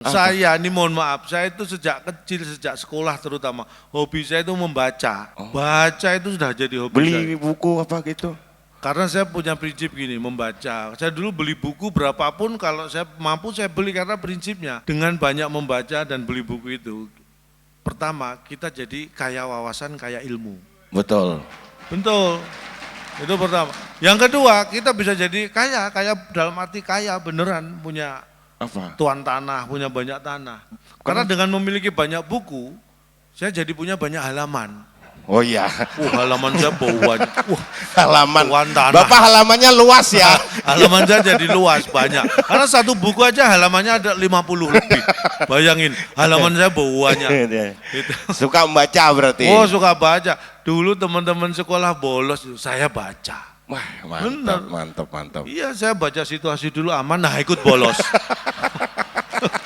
Saya ini mohon maaf, saya itu sejak kecil, sejak sekolah terutama, hobi saya itu membaca. Baca itu sudah jadi hobi Beli saya. buku apa gitu? Karena saya punya prinsip gini, membaca. Saya dulu beli buku berapapun, kalau saya mampu saya beli karena prinsipnya. Dengan banyak membaca dan beli buku itu, pertama kita jadi kaya wawasan, kaya ilmu. Betul. Betul, itu pertama. Yang kedua, kita bisa jadi kaya dalam arti kaya beneran punya Apa? tuan tanah, punya banyak tanah. Karena dengan memiliki banyak buku, saya jadi punya banyak halaman. Oh iya. Halaman saya banyak. Halaman. Tuan tanah. Bapak halamannya luas ya. Halaman saya jadi luas, banyak. Karena satu buku aja halamannya ada 50 lebih. Bayangin, halaman saya banyak. Itu. Suka membaca berarti. Oh, suka baca. Dulu teman-teman sekolah bolos, saya baca. Wah, Bener. mantap. Iya, saya baca situasi dulu aman, nah ikut bolos.